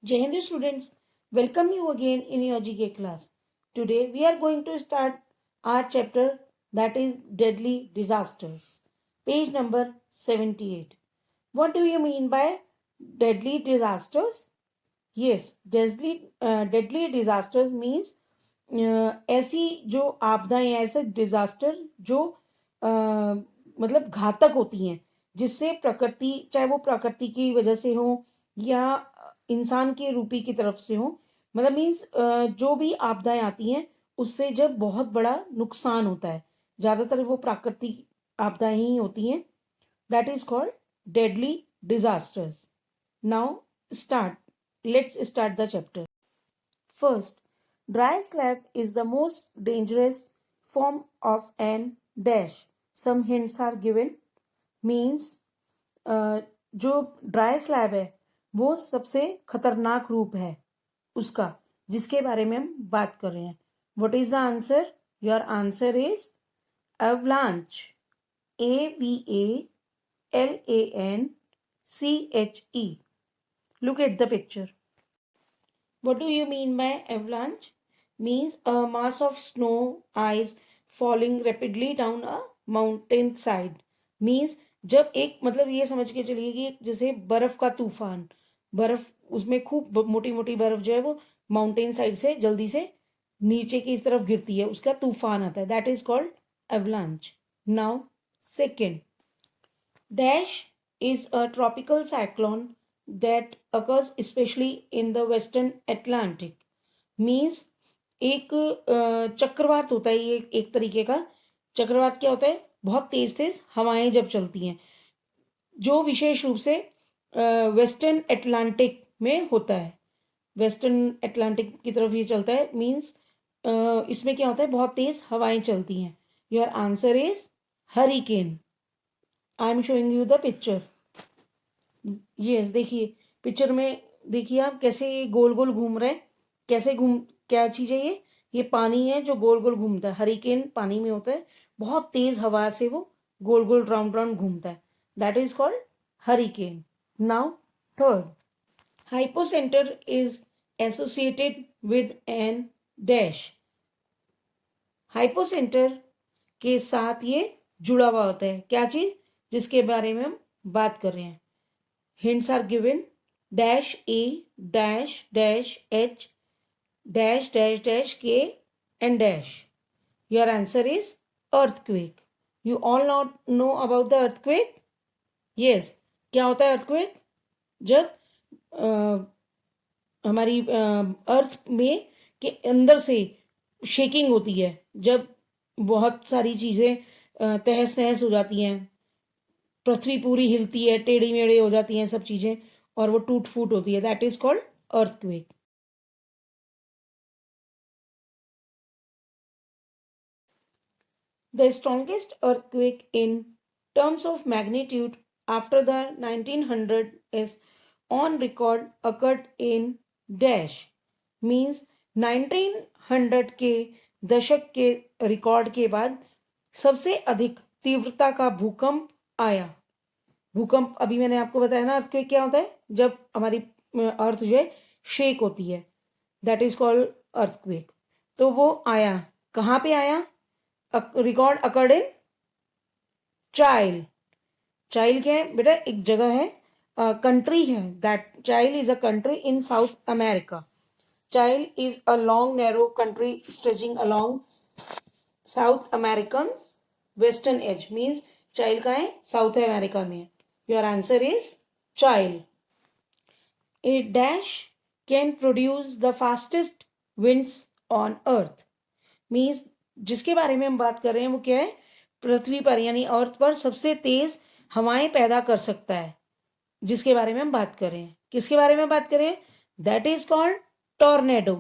Jai Hind students, welcome you again in your GK class. Today we are going to start our chapter that is Deadly Disasters. Page number 78. What do you mean by deadly disasters? Yes, deadly disasters means ऐसी जो आपदाएं ऐसे disaster जो मतलब घातक होती हैं जिससे प्रकृति चाहे वो प्रकृति की वजह से हो या इंसान के रूपी की तरफ से हो मतलब मीन्स जो भी आपदाएं आती हैं उससे जब बहुत बड़ा नुकसान होता है ज्यादातर वो प्राकृतिक आपदाएं ही होती हैं that is called deadly disasters now start let's start the chapter. First, dry slab is the most dangerous form of an dash. Some hints are given. Means जो ड्राई स्लैब है वो सबसे खतरनाक रूप है उसका जिसके बारे में हम बात कर रहे हैं. What is the answer? Your answer is avalanche. AVALANCHE. Look at the picture. What do you mean by avalanche? Means a mass of snow, ice falling rapidly down a mountain side. Means जब एक मतलब ये समझ के चलिए कि एक जैसे बर्फ का तूफान बर्फ उसमें खूब मोटी मोटी बर्फ जो है वो माउंटेन साइड से जल्दी से नीचे की इस तरफ गिरती है उसका तूफान आता है that is called avalanche. Now second dash is a tropical cyclone that occurs especially in the western Atlantic. Means एक चक्रवात होता है ये एक तरीके का चक्रवात क्या होता है बहुत तेज तेज हवाएं जब चलती हैं जो विशेष रूप से वेस्टर्न एटलांटिक में होता है वेस्टर्न एटलांटिक की तरफ ये चलता है मीन्स इसमें क्या होता है बहुत तेज हवाएं चलती हैं. Your answer is hurricane. I am showing you the picture. Yes देखिए पिक्चर में देखिए आप कैसे ये गोल गोल घूम रहे हैं कैसे घूम क्या चीज है ये पानी है जो गोल गोल घूमता है हरिकेन पानी में होता है बहुत तेज हवा से वो गोल गोल राउंड राउंड घूमता है that is called hurricane. Now third hypocenter is associated with an dash. Hypocenter के साथ ये जुड़ा हुआ होता है क्या चीज जिसके बारे में हम बात कर रहे हैं. Hints are given dash A dash dash H dash dash dash K and dash. Your answer is earthquake. You all not know about the earthquake? Yes. क्या होता है earthquake? जब हमारी अर्थ में के अंदर से शेकिंग होती है जब बहुत सारी चीज़ें तहस नहस हो जाती हैं पृथ्वी पूरी हिलती है टेढ़ी मेढ़ी हो जाती हैं सब चीजें और वो टूट फूट होती है that is called earthquake. The strongest earthquake in terms of magnitude after the 1900 is on record occurred in dash. Means 1900 के दशक के रिकॉर्ड के बाद सबसे अधिक तीव्रता का भूकंप आया. भूकंप अभी मैंने आपको बताया ना अर्थक्वेक क्या होता है जब हमारी अर्थ जो है शेक होती है दैट इज कॉल्ड अर्थक्वेक. तो वो आया कहाँ पे आया रिकॉर्ड अकर्ड इन चाइल. चाइल क्या है बेटा एक जगह है कंट्री है that Chile is a country in South America. Chile is a long narrow country stretching along South American western edge. Means Chile का है साउथ अमेरिका में. Your answer is Chile. A dash can produce the fastest winds on earth. Means जिसके बारे में हम बात कर रहे हैं वो क्या है पृथ्वी पर यानी अर्थ पर सबसे तेज हवाएं पैदा कर सकता है जिसके बारे में हम बात कर रहे हैं. किसके बारे में बात कर रहे हैं that is called tornado.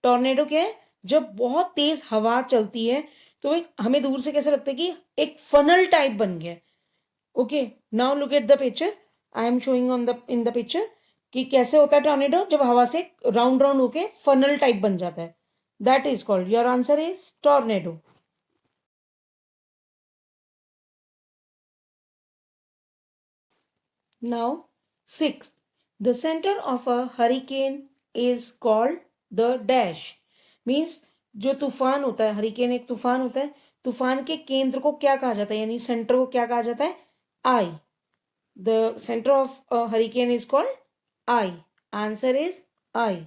Tornado क्या है जब बहुत तेज हवा चलती है तो एक हमें दूर से कैसा लगता है कि एक फनल टाइप बन गया. Okay now look at the picture. I am showing on the in the picture कि कैसे होता है टॉर्नेडो जब हवा से राउंड राउंड होके फनल टाइप बन जाता है that is called. Your answer is tornado. Now six the centre of a hurricane is called the dash. Means जो तूफान होता है, हरिकेन एक तूफान होता है, तूफान के केंद्र को क्या कहा जाता है, यानी सेंटर को क्या कहा जाता है, eye. The centre of hurricane is called eye. Answer is eye.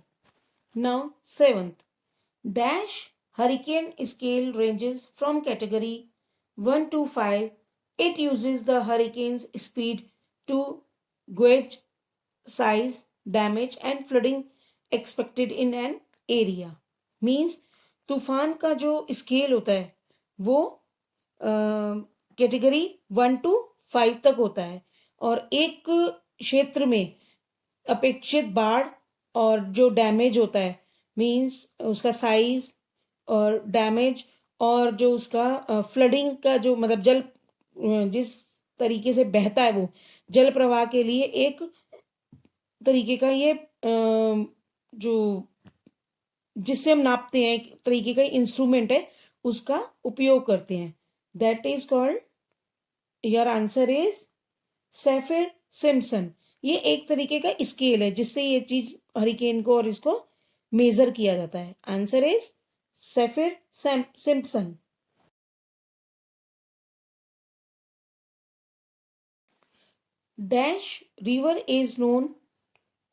Now seventh, dash hurricane scale ranges from category 1 to 5. It uses the hurricane's speed to gauge size, damage and flooding expected in an area. Means तूफान का जो scale होता है वो category 1 to 5 तक होता है, और एक क्षेत्र में अपेक्षित बाढ़ और जो डैमेज होता है, मीन्स उसका साइज और डैमेज, और जो उसका फ्लडिंग का जो मतलब जल जिस तरीके से बहता है वो जल प्रवाह के लिए एक तरीके का ये जो जिससे हम नापते हैं एक तरीके का इंस्ट्रूमेंट है, उसका उपयोग करते हैं. That is called, your answer is Saffir Simpson. ये एक तरीके का स्केल है जिससे ये चीज हरिकेन को और इसको मेजर किया जाता है. Answer is Saffir Simpson. Dash river is known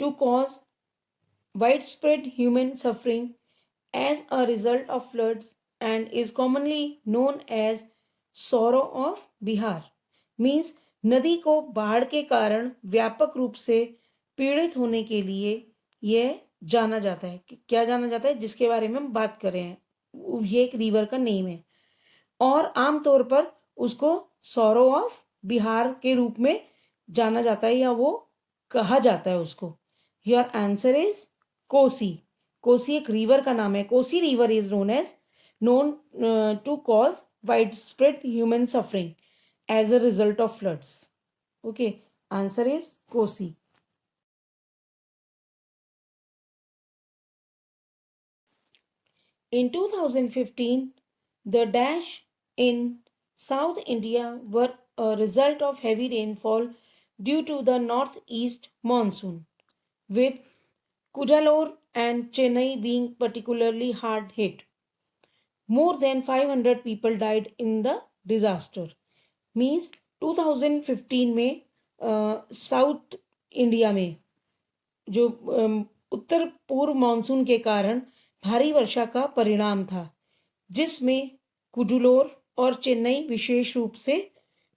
to cause widespread human suffering as a result of floods and is commonly known as sorrow of Bihar. Means नदी को बाढ़ के कारण व्यापक रूप से पीड़ित होने के लिए यह जाना जाता है. क्या जाना जाता है, जिसके बारे में हम बात कर रहे हैं, ये एक रिवर का नेम है और आमतौर पर उसको सौरो ऑफ बिहार के रूप में जाना जाता है या वो कहा जाता है उसको. Your answer is Kosi. Kosi एक रिवर का नाम है. Kosi river is known to cause wide spread human suffering as a result of floods. Okay, answer is Kosi. In 2015, the dash in South India were a result of heavy rainfall due to the northeast monsoon, with Cuddalore and Chennai being particularly hard hit. More than 500 people died in the disaster. Means 2015 में south India में जो उत्तर पूर्व monsoon के कारण भारी वर्षा का परिणाम था, जिसमें कुडुलोर और चेन्नई विशेष रूप से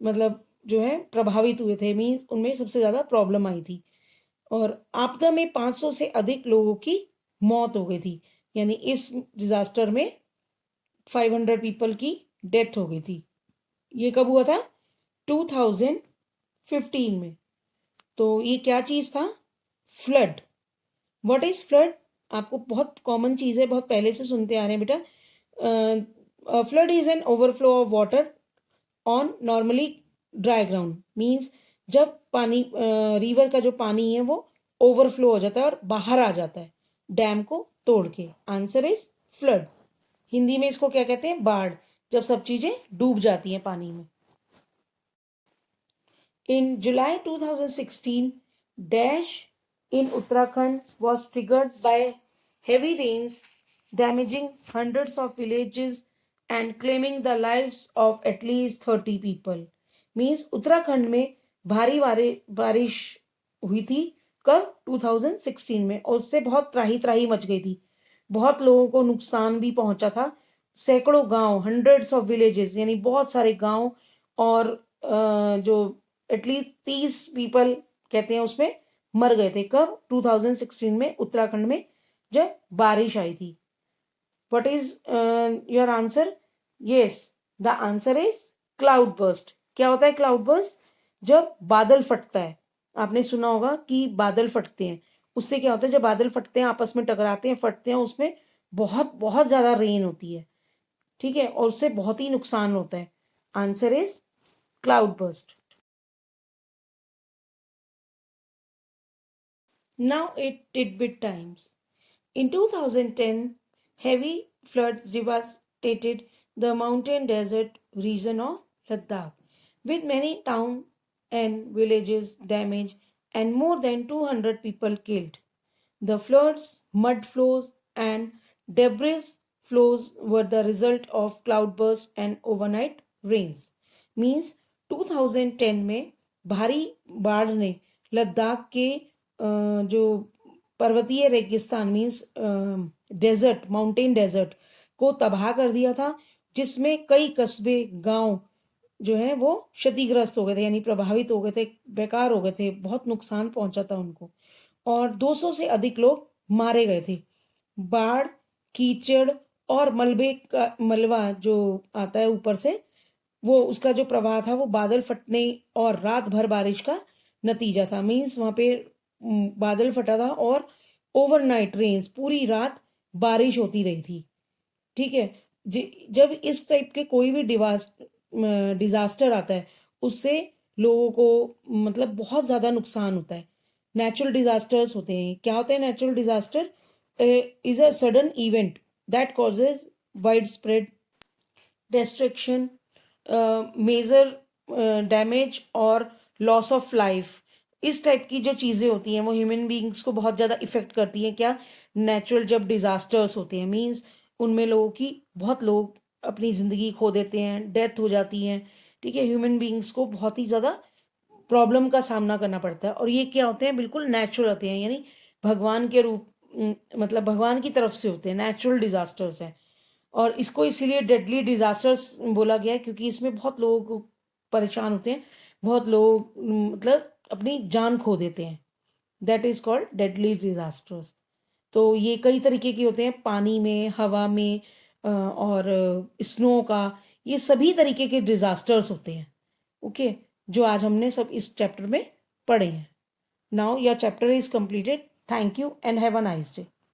मतलब जो है प्रभावित हुए थे. मीन्स उनमें सबसे ज़्यादा प्रॉब्लम आई थी और आपदा में 500 से अधिक लोगों की मौत हो गई थी. यानी इस डिजास्टर में 500 पीपल की डेथ हो गई थी. ये कब हुआ था, 2015 में. तो ये क्या चीज़ था, फ्लड. व्हाट इज फ्लड, आपको बहुत कॉमन चीज़ है, बहुत पहले से सुनते आ रहे हैं बेटा. Flood is an overflow of water on normally dry ground. Means जब पानी रिवर का जो पानी है वो ओवरफ्लो हो जाता है और बाहर आ जाता है डैम को तोड़ के. Answer is flood. हिंदी में इसको क्या कहते हैं, बाढ़, जब सब चीजें डूब जाती हैं पानी में. इन जुलाई 2016, dash in Uttarakhand was triggered by heavy rains, damaging hundreds of villages and claiming the lives of at least 30 people. Means Uttarakhand में भारी बारिश हुई थी कब, 2016 में, और उससे बहुत त्राही त्राही मच गई थी. बहुत लोगों को नुकसान भी पहुंचा था. सैकड़ों गांव, हंड्रेड्स ऑफ विलेजेस, यानी बहुत सारे गांव, और जो एटलीस्ट 30 पीपल कहते हैं उसमें मर गए थे. कब, 2016 में उत्तराखंड में जब बारिश आई थी. What is your answer, yes, the answer is cloud burst. क्या होता है क्लाउड बर्स्ट, जब बादल फटता है. आपने सुना होगा कि बादल फटते हैं, उससे क्या होता है, जब बादल फटते हैं, आपस में टकराते हैं, फटते हैं, उसमें बहुत बहुत ज्यादा रेन होती है. ठीक है, और उससे बहुत ही नुकसान होता है. Answer is cloud burst. Now it tidbit times. In 2010, heavy floods devastated the mountain desert region of Ladakh, with many towns and villages damaged and more than 200 people killed. The floods, mud flows, and debris flows were the result of cloudburst and overnight rains. Means 2010 में भारी बाढ़ ने लद्दाख के जो पर्वतीय रेगिस्तान means desert, mountain desert को तबाह कर दिया था, जिसमें कई कस्बे, गांव जो है वो क्षतिग्रस्त हो गए थे, यानी प्रभावित हो गए थे, बेकार हो गए थे, बहुत नुकसान पहुंचा था उनको, और 200 से अधिक लोग मारे गए थे। बाढ़, कीचड़ और मलबे का मलबा जो आता है ऊपर से, वो उसका जो प्रवाह था वो बादल फटने और रात भर बारिश का नतीजा था। मीन्स वहाँ पे बादल फटा था और ओवरनाइट रेन्स, पूरी रात बारिश होती रही थी। ठीक है, जब इस टाइप के कोई भी डिजास्टर आता है, उससे लोगों को मतलब बहुत ज़्यादा नुकसान होता है। नेचुरल डिजास्टर्स होते हैं, क्या होते हैं natural disaster? Is a sudden event that causes wide spread destruction, major damage और लॉस ऑफ लाइफ। इस टाइप की जो चीज़ें होती हैं वो ह्यूमन बींग्स को बहुत ज़्यादा इफेक्ट करती हैं। क्या? नेचुरल जब डिजास्टर्स होते हैं, मीन्स उनमें लोगों की, बहुत लोग अपनी ज़िंदगी खो देते हैं, डेथ हो जाती हैं। ठीक है, ह्यूमन बींग्स को बहुत ही ज़्यादा प्रॉब्लम का सामना करना पड़ता है, और ये क्या होते हैं? बिल्कुल नेचुरल होते हैं, यानी भगवान के रूप, मतलब भगवान की तरफ से होते हैं, नेचुरल डिजास्टर्स हैं। और इसको इसीलिए डेडली डिजास्टर्स बोला गया है, क्योंकि इसमें बहुत लोग परेशान होते हैं, बहुत लोग मतलब अपनी जान खो देते हैं। That is called deadly disasters. तो ये कई तरीके के होते हैं, पानी में, हवा में, और स्नो का, ये सभी तरीके के डिजास्टर्स होते हैं। ओके, जो आज हमने सब इस चैप्टर में पढ़े हैं। Now your chapter is completed. Thank you and have a nice day.